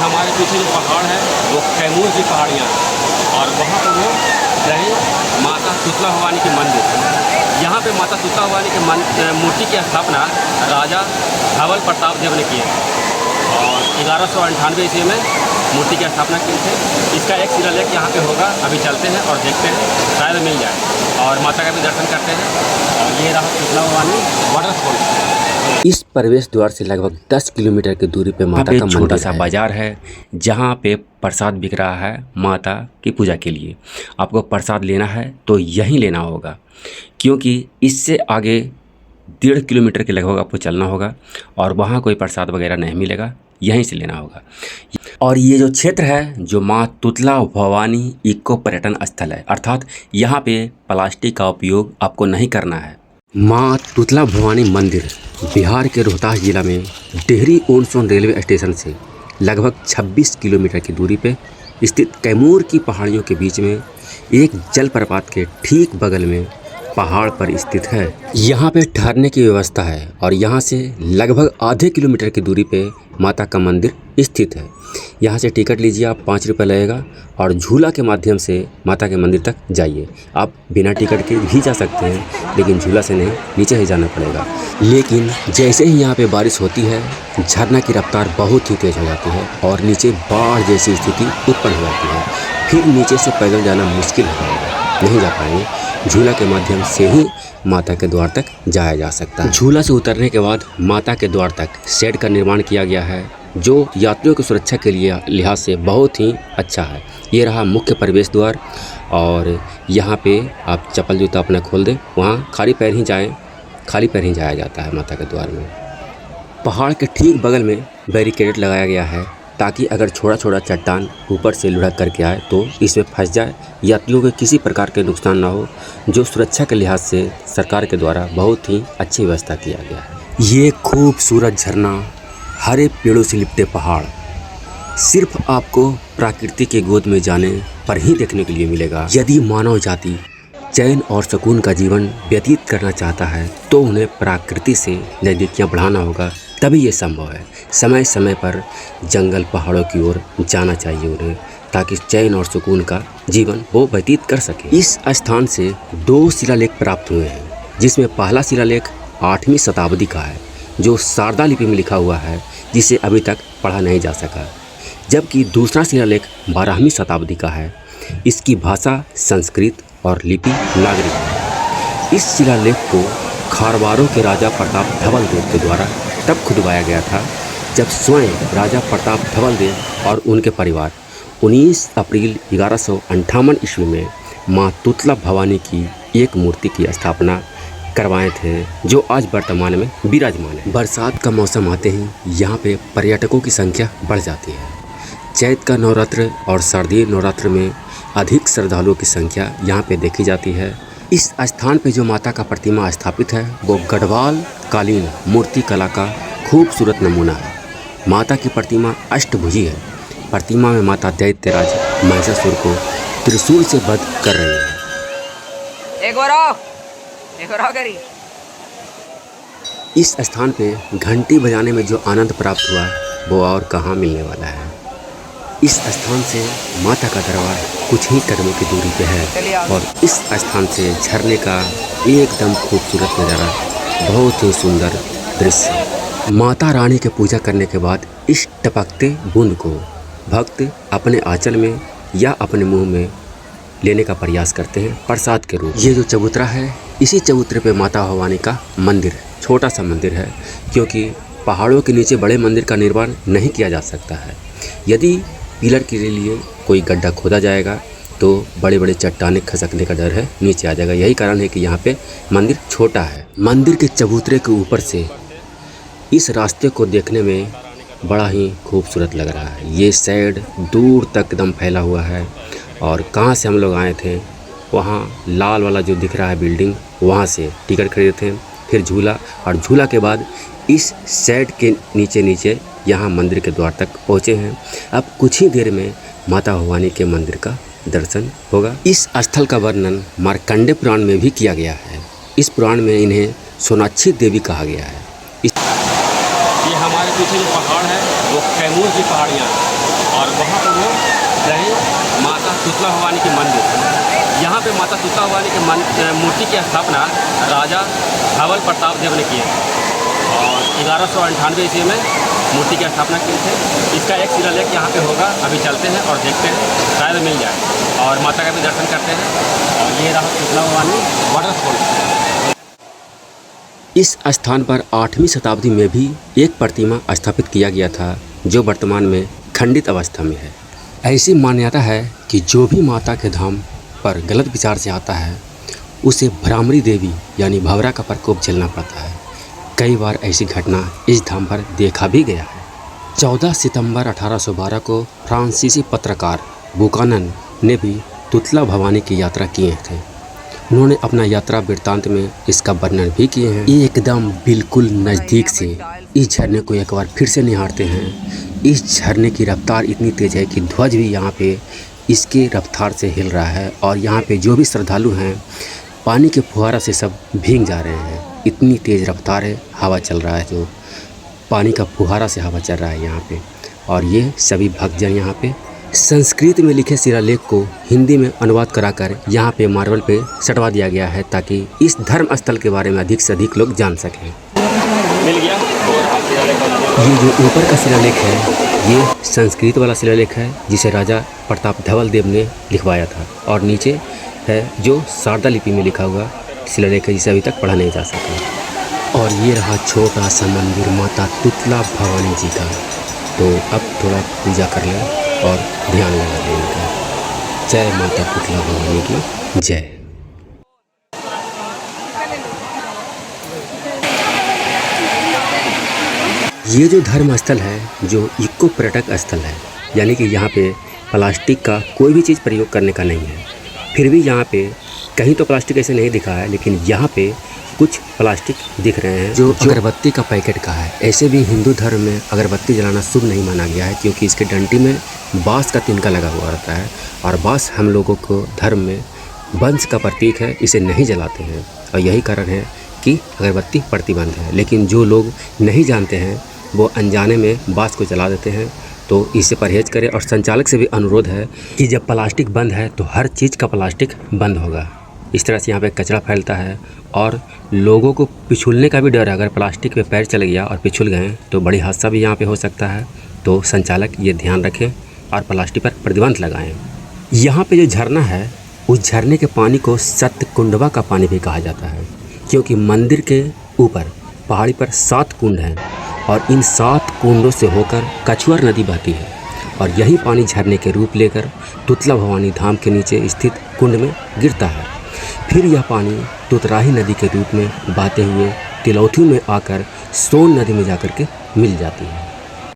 हमारे पीछे जो पहाड़ है वो कैमूर की पहाड़ियाँ हैं और वहाँ पर वो रहे माता शीतला भवानी के मंदिर। यहाँ पे माता शीतला भवानी के मूर्ति की स्थापना राजा धवल प्रताप देव ने की है और 1198 ईस्वी में मूर्ति की स्थापना की थी। इसका एक शिलालेख यहाँ पे होगा, अभी चलते हैं और देखते हैं, शायद मिल जाए और माता का भी दर्शन करते हैं। और ये रहा शीतला भवानी वाटरफॉल। इस प्रवेश द्वार से लगभग 10 किलोमीटर की दूरी पे माता का छोटा सा बाजार है जहाँ पे प्रसाद बिक रहा है माता की पूजा के लिए। आपको प्रसाद लेना है तो यहीं लेना होगा, क्योंकि इससे आगे 1.5 किलोमीटर के लगभग आपको चलना होगा और वहाँ कोई प्रसाद वगैरह नहीं मिलेगा, यहीं से लेना होगा। और ये जो क्षेत्र है जो माँ तुतला भवानी इको पर्यटन स्थल है, अर्थात यहाँ पे प्लास्टिक का उपयोग आपको नहीं करना है। माँ तुतला भवानी मंदिर बिहार के रोहतास जिला में Dehri on Sone railway station से लगभग 26 किलोमीटर की दूरी पे स्थित कैमूर की पहाड़ियों के बीच में एक जलप्रपात के ठीक बगल में पहाड़ पर स्थित है। यहाँ पे ठहरने की व्यवस्था है और यहाँ से लगभग आधे किलोमीटर की दूरी पे माता का मंदिर स्थित है। यहाँ से टिकट लीजिए आप, 5 रुपये लगेगा और झूला के माध्यम से माता के मंदिर तक जाइए। आप बिना टिकट के भी जा सकते हैं, लेकिन झूला से नहीं, नीचे ही जाना पड़ेगा। लेकिन जैसे ही यहाँ पे बारिश होती है, झरना की रफ्तार बहुत ही तेज़ हो जाती है और नीचे बाढ़ जैसी स्थिति उत्पन्न हो जाती है। फिर नीचे से पैदल जाना मुश्किल हो जाएगा, नहीं जा पाएंगे। झूला के माध्यम से ही माता के द्वार तक जाया जा सकता है। झूला से उतरने के बाद माता के द्वार तक शेड का निर्माण किया गया है, जो यात्रियों की सुरक्षा के लिए लिहाज से बहुत ही अच्छा है। ये रहा मुख्य प्रवेश द्वार और यहाँ पे आप चप्पल जूता अपना खोल दें, वहाँ खाली पैर ही जाया जाता है माता के द्वार में। पहाड़ के ठीक बगल में बैरिकेड लगाया गया है ताकि अगर छोटा छोटा चट्टान ऊपर से लुढ़क करके आए तो इसमें फंस जाए, यात्रियों को किसी प्रकार के नुकसान ना हो, जो सुरक्षा के लिहाज से सरकार के द्वारा बहुत ही अच्छी व्यवस्था किया गया है। ये खूबसूरत झरना, हरे पेड़ों से लिपटे पहाड़ सिर्फ आपको प्रकृति के गोद में जाने पर ही देखने के लिए मिलेगा। यदि मानव जाति चैन और सुकून का जीवन व्यतीत करना चाहता है तो उन्हें प्रकृति से नज़दीकियाँ बढ़ाना होगा, तभी ये संभव है। समय समय पर जंगल पहाड़ों की ओर जाना चाहिए उन्हें, ताकि चैन और सुकून का जीवन वो व्यतीत कर सके। इस स्थान से 2 शिलालेख प्राप्त हुए हैं, जिसमें पहला शिलालेख 8वीं शताब्दी का है, जो शारदा लिपि में लिखा हुआ है, जिसे अभी तक पढ़ा नहीं जा सका, जबकि दूसरा शिलालेख 12वीं शताब्दी का है। इसकी भाषा संस्कृत और लिपि नागरिक है। इस शिलालेख को खारवारों के राजा प्रताप धवल देव के द्वारा तब खुदवाया गया था जब स्वयं राजा प्रताप धवल देव और उनके परिवार 19 अप्रैल 1158 ईस्वी में माँ तुतला भवानी की एक मूर्ति की स्थापना करवाए थे, जो आज वर्तमान में विराजमान है। बरसात का मौसम आते ही यहाँ पे पर्यटकों की संख्या बढ़ जाती है। चैत का नवरात्र और शारदीय नवरात्र में अधिक श्रद्धालुओं की संख्या यहाँ पे देखी जाती है। इस स्थान पे जो माता का प्रतिमा स्थापित है वो गढ़वाल कालीन मूर्ति कला का खूबसूरत नमूना है। माता की प्रतिमा अष्टभुजी है। प्रतिमा में माता दैत्यराज महिषासुर को त्रिशूल से वध कर रही है। एक और करी। इस स्थान पे घंटी बजाने में जो आनंद प्राप्त हुआ वो और कहाँ मिलने वाला है। इस स्थान से माता का दरबार कुछ ही कदमों की दूरी पे है और इस स्थान से झरने का एकदम खूबसूरत नज़ारा, बहुत ही सुंदर दृश्य। माता रानी के पूजा करने के बाद इस टपकते बूंद को भक्त अपने आंचल में या अपने मुंह में लेने का प्रयास करते हैं प्रसाद के रूप। ये जो चबूतरा है, इसी चबूतरे पे माता भवानी का मंदिर है। छोटा सा मंदिर है, क्योंकि पहाड़ों के नीचे बड़े मंदिर का निर्माण नहीं किया जा सकता है। यदि पिलर के लिए कोई गड्ढा खोदा जाएगा तो बड़े बड़े चट्टानें खसकने का डर है, नीचे आ जाएगा। यही कारण है कि यहाँ पे मंदिर छोटा है। मंदिर के चबूतरे के ऊपर से इस रास्ते को देखने में बड़ा ही खूबसूरत लग रहा है। ये साइड दूर तक एकदम फैला हुआ है और कहाँ से हम लोग आए थे, वहाँ लाल वाला जो दिख रहा है बिल्डिंग, वहाँ से टिकट खरीदे थे, फिर झूला, और झूला के बाद इस साइड के नीचे यहाँ मंदिर के द्वार तक पहुँचे हैं। अब कुछ ही देर में माता भवानी के मंदिर का दर्शन होगा। इस स्थल का वर्णन मार्कंडेय पुराण में भी किया गया है। इस पुराण में इन्हें सोनाक्षी देवी कहा गया है। ये हमारे पीछे जो पहाड़ है वो कैमूर की पहाड़ियाँ हैं वहाँ पर वो रहे माता शीतला भवानी के मंदिर। यहाँ पे माता शीतला भवानी के मूर्ति की स्थापना राजा धवल प्रताप देव ने की है और 1198 ईस्वी में मूर्ति की स्थापना की थी। इसका एक शिलालेख यहाँ पे होगा, अभी चलते हैं और देखते हैं, शायद मिल जाए और माता का भी दर्शन करते हैं। और ये रहा शीतला भवानी वाटरफॉल। इस स्थान पर 8वीं शताब्दी में भी एक प्रतिमा स्थापित किया गया था जो वर्तमान में खंडित अवस्था में है। ऐसी मान्यता है कि जो भी माता के धाम पर गलत विचार से आता है उसे भ्रामरी देवी यानी भंवरा का प्रकोप झेलना पड़ता है। कई बार ऐसी घटना इस धाम पर देखा भी गया है। 14 सितंबर 1812 को फ्रांसीसी पत्रकार बुकानन ने भी तुतला भवानी की यात्रा किए थे। उन्होंने अपना यात्रा वृत्तांत में इसका वर्णन भी किए हैं। ये एकदम बिल्कुल नज़दीक से इस झरने को एक बार फिर से निहारते हैं। इस झरने की रफ्तार इतनी तेज़ है कि ध्वज भी यहाँ पे इसके रफ्तार से हिल रहा है और यहाँ पे जो भी श्रद्धालु हैं पानी के फुहारा से सब भीग जा रहे हैं। इतनी तेज़ रफ्तार है, हवा चल रहा है, जो पानी का फुहारा से हवा चल रहा है यहाँ पे। और ये सभी भक्तजन यहाँ पे संस्कृत में लिखे शिलालेख को हिंदी में अनुवाद कराकर यहाँ पे मार्बल पे सटवा दिया गया है ताकि इस धर्म स्थल के बारे में अधिक से अधिक लोग जान सकें। मिल गया। ये जो ऊपर का शिलालेख है ये संस्कृत वाला शिलालेख है जिसे राजा प्रताप धवल देव ने लिखवाया था और नीचे है जो शारदा लिपि में लिखा हुआ शिलालेख है जिसे अभी तक पढ़ा नहीं जा सका। और ये रहा छोटा सा मंदिर माता तुतला भवानी जी का। तो अब थोड़ा पूजा कर लें और ध्यान लगा दें इनका। जय माता तुतला भवानी की जय। ये जो धर्म स्थल है जो इको पर्यटक स्थल है, यानी कि यहाँ पे प्लास्टिक का कोई भी चीज़ प्रयोग करने का नहीं है। फिर भी यहाँ पे कहीं तो प्लास्टिक ऐसे नहीं दिखा है, लेकिन यहाँ पे कुछ प्लास्टिक दिख रहे हैं जो अगरबत्ती का पैकेट का है। ऐसे भी हिंदू धर्म में अगरबत्ती जलाना शुभ नहीं माना गया है क्योंकि इसके डंटी में बाँस का तिनका लगा हुआ रहता है और बाँस हम लोगों को धर्म में वंश का प्रतीक है, इसे नहीं जलाते हैं और यही कारण है कि अगरबत्ती प्रतिबंध है। लेकिन जो लोग नहीं जानते हैं वो अनजाने में बाँस को जला देते हैं, तो इससे परहेज करें। और संचालक से भी अनुरोध है कि जब प्लास्टिक बंद है तो हर चीज़ का प्लास्टिक बंद होगा। इस तरह से यहाँ पे कचरा फैलता है और लोगों को पिछुलने का भी डर है। अगर प्लास्टिक पे पैर चल गया और पिछुल गए तो बड़ी हादसा भी यहाँ पे हो सकता है। तो संचालक ये ध्यान रखें और प्लास्टिक पर प्रतिबंध लगाएं। यहाँ पे जो झरना है उस झरने के पानी को सत्यकुंडवा का पानी भी कहा जाता है क्योंकि मंदिर के ऊपर पहाड़ी पर 7 कुंड हैं और इन 7 कुंडों से होकर कछुआर नदी बहती है और यही पानी झरने के रूप लेकर तुतला भवानी धाम के नीचे स्थित कुंड में गिरता है। फिर यह पानी तुतराही नदी के रूप में बहते हुए तिलौथू में आकर सोन नदी में जाकर के मिल जाती है।